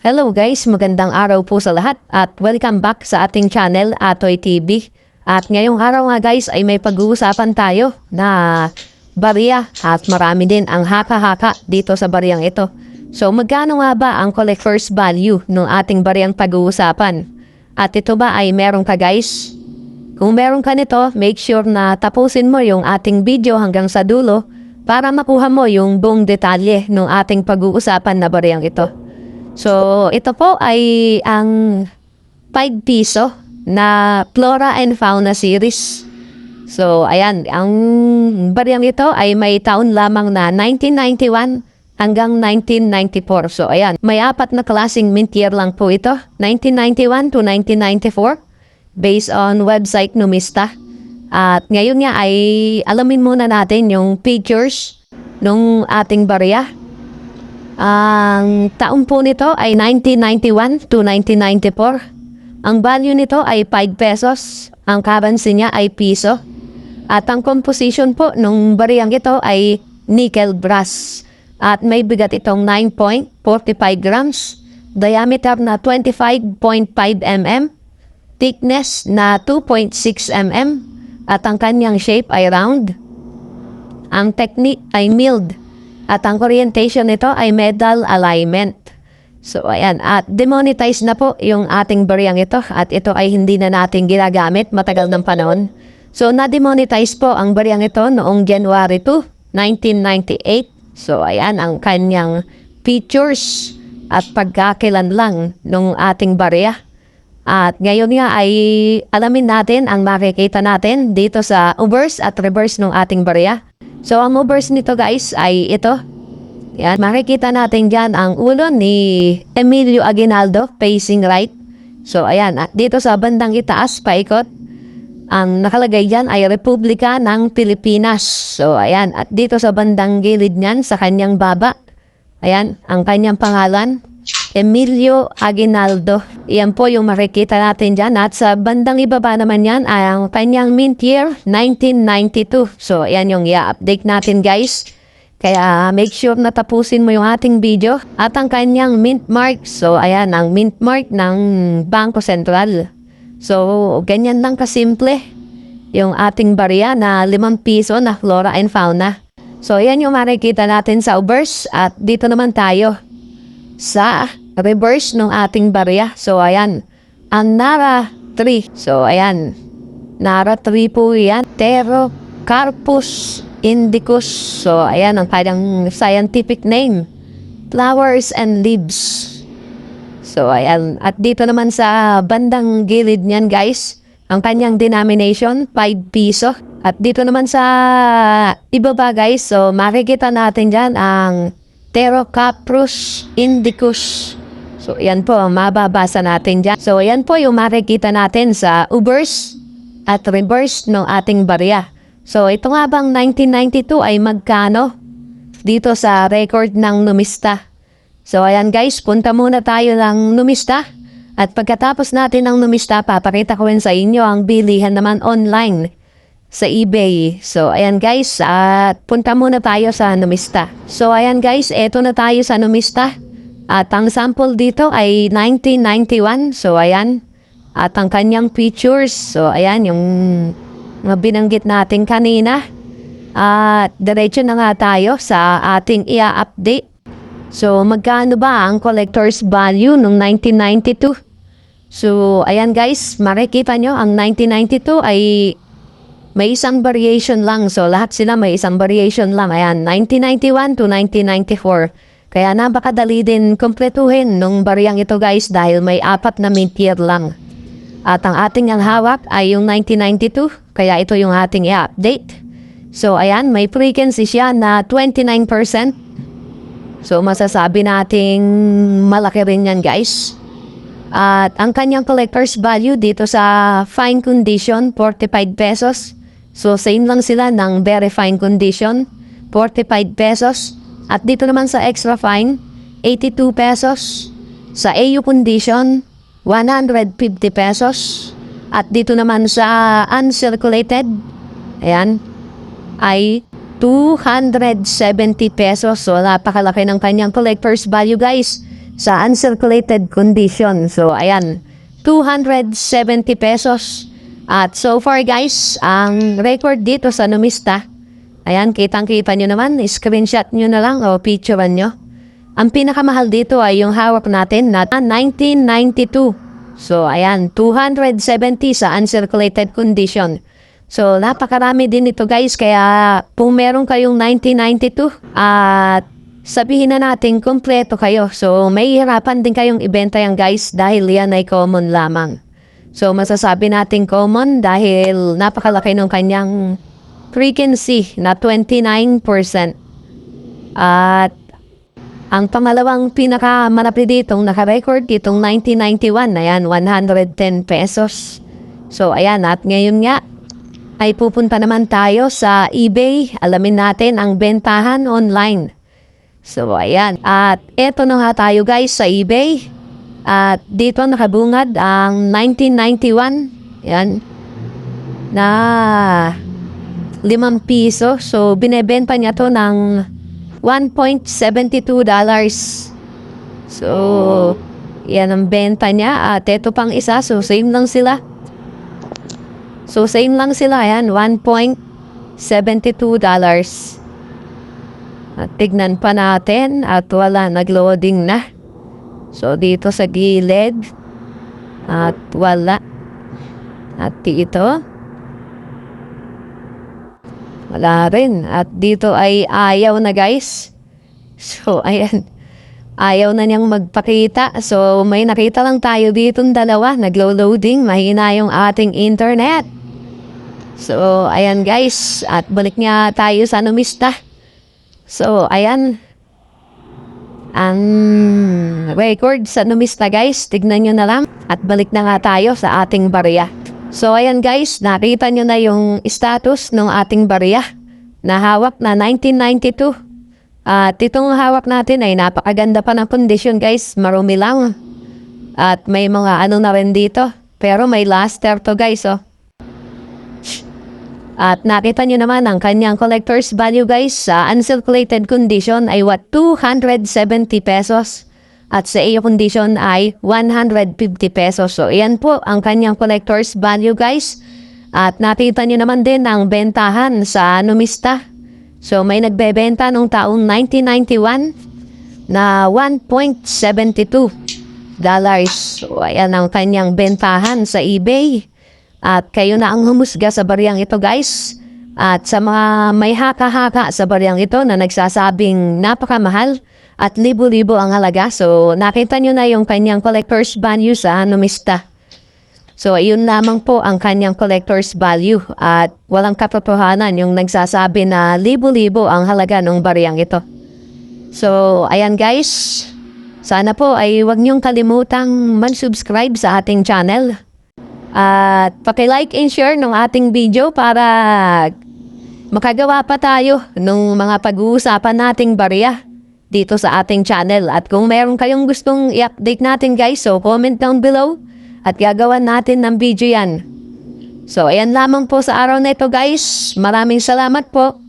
Hello guys, magandang araw po sa lahat at welcome back sa ating channel Atoy TV. At ngayong araw nga guys ay may pag-uusapan tayo na barya at marami din ang haka-haka dito sa baryang ito. So magkano nga ba ang collector's value ng ating baryang pag-uusapan? At ito ba ay meron ka guys? Kung meron ka nito, make sure na tapusin mo yung ating video hanggang sa dulo para makuha mo yung buong detalye ng ating pag-uusapan na baryang ito. So, ito po ay ang 5 piso na Flora and Fauna series. So, ayan, ang baryang ito ay may taon lamang na 1991 hanggang 1994. So, ayan, may 4 na klaseng mint year lang po ito. 1991 to 1994 based on website Numista. At ngayon nga ay alamin muna natin yung pictures ng ating barya. Ang taon po nito ay 1991 to 1994. Ang value nito ay 5 pesos. Ang currency niya ay piso. At ang composition po ng bariyang ito ay nickel brass. At may bigat itong 9.45 grams. Diameter na 25.5 mm. Thickness na 2.6 mm. At ang kanyang shape ay round. Ang technique ay milled. At ang orientation nito ay metal alignment. So ayan, at demonetize na po yung ating baryang ito at ito ay hindi na natin ginagamit matagal ng panahon. So na-demonetize po ang baryang ito noong January 2, 1998. So ayan ang kanyang features at pagkakilanlang ng ating barya. At ngayon nga ay alamin natin ang makikita natin dito sa obverse at reverse ng ating barya. So, ang obverse nito guys ay ito. Yan, makikita natin dyan ang ulo ni Emilio Aguinaldo facing right. So, ayan, at dito sa bandang itaas, paikot, ang nakalagay dyan ay Republika ng Pilipinas. So, ayan, at dito sa bandang gilid niyan, sa kanyang baba, ayan, ang kanyang pangalan, Emilio Aguinaldo. Yan po yung makikita natin dyan. At sa bandang ibaba naman yan ay ang kanyang mint year, 1992. So, yan yung i-update natin guys. Kaya make sure na tapusin mo yung ating video. At ang kanyang mint mark. So, ayan ang mint mark ng Bangko Sentral. So, ganyan lang kasimple yung ating barya na 5 piso na Flora and Fauna. So, yan yung makikita natin sa obverse. At dito naman tayo sa reverse ng ating barya. So, ayan. Ang Nara 3. So, ayan. Nara 3 po yan. Pterocarpus indicus. So, ayan ang kanyang scientific name. Flowers and leaves. So, ayan. At dito naman sa bandang gilid niyan, guys, ang kanyang denomination, 5 piso. At dito naman sa ibaba, guys, so makikita natin dyan ang Pterocarpus indicus. So, yan po, mababasa natin dyan. So, yan po yung makikita natin sa obverse at reverse ng ating barya. So, ito nga bang 1992 ay magkano dito sa record ng Numista? So, ayan guys, punta muna tayo ng Numista. At pagkatapos natin ng Numista, papakita ko rin sa inyo ang bilihan naman online sa eBay. So, ayan guys, at punta muna tayo sa Numista. So, ayan guys, eto na tayo sa Numista. At ang sample dito ay 1991. So, ayan. At ang kanyang features. So, ayan, yung binanggit natin kanina. At diretso na nga tayo sa ating i-update. So, magkano ba ang collector's value noong 1992? So, ayan guys, makikita nyo, ang 1992 ay may isang variation lang. So, lahat sila may isang variation lang. Ayan, 1991 to 1994. Kaya napakadali din kumpletuhin nung baryang ito guys dahil may 4 na mint year lang. At ang ating ang hawak ay yung 1992. Kaya ito yung ating i-update. So, ayan, may frequency siya na 29%. So, masasabi nating malaki rin yan guys. At ang kanyang collector's value dito sa fine condition, 45 pesos. So, same lang sila ng very fine condition, 45 pesos. At dito naman sa extra fine, 82 pesos. Sa AU condition, 150 pesos. At dito naman sa uncirculated, ayan, ay 270 pesos. So, napakalaki ng kanyang collector's value guys. sa uncirculated condition. So, ayan, 270 pesos. At so far guys, ang record dito sa Numista, ayan, kitang-kita nyo naman, screenshot nyo na lang o picturean nyo. Ang pinakamahal dito ay yung hawak natin na 1992. So, ayan, 270 sa uncirculated condition. So, napakarami din ito guys, kaya kung meron kayong 1992 at sabihin na natin kompleto kayo. So, may hirapan din kayong ibenta yan guys dahil yan ay common lamang. So, masasabi natin common dahil napakalaki ng kanyang frequency na 29%. At ang pangalawang pinakamalapit ditong naka-record ditong 1991, ayan, 110 pesos. So, ayan, at ngayon nga, ay pupunta naman tayo sa eBay. Alamin natin ang bentahan online. So, ayan. At eto na nga tayo guys sa eBay. At dito nakabungad ang 1991. Ayan. Na 5 piso. So, binebenta niya to ng $1.72. So, yan ang benta niya. At eto pang isa. So, same lang sila. Ayan, $1.72. At tignan pa natin at wala, nag-loading na. So, dito sa gilid at wala. At dito wala rin. At dito ay ayaw na guys. So, ayan. Ayaw na niyang magpakita. So, may nakita lang tayo ditong dalawa. Naglo-loading. Mahina yung ating internet. So, ayan guys. At balik nga tayo sa Numista. So, ayan. Ang record sa Numista guys. Tignan nyo na lang. At balik na nga tayo sa ating barya. So, ayan guys. Nakita nyo na yung status ng ating barya. Na hawak na 1992. At itong hawak natin ay napakaganda pa ng kondisyon guys. Marumi lang. At may mga ano na rin dito. Pero may luster to guys oh. At nakita nyo naman ang kanyang collector's value guys. Sa uncirculated condition ay 270 pesos. At sa AO condition ay 150 pesos. So iyan po ang kanyang collector's value guys. At nakita nyo naman din ang bentahan sa Numista. So, may nagbebenta nung taong 1991 na $1.72. So, ayan ang kanyang bentahan sa eBay. At kayo na ang humusga sa baryang ito, guys. At sa mga may haka-haka sa baryang ito na nagsasabing napakamahal at libo-libo ang halaga. So, nakita nyo na yung kanyang collector's value sa Numista. So, ayun lamang po ang kanyang collector's value at walang katotohanan yung nagsasabi na libo-libo ang halaga ng bariyang ito. So, ayan guys. Sana po ay huwag niyong kalimutang mag-subscribe sa ating channel. At paki-like and share ng ating video para makagawa pa tayo ng mga pag-uusapan nating bariya dito sa ating channel. At kung meron kayong gustong i-update natin guys, so comment down below. At gagawan natin ng video yan. So, ayan lamang po sa araw na ito guys. Maraming salamat po.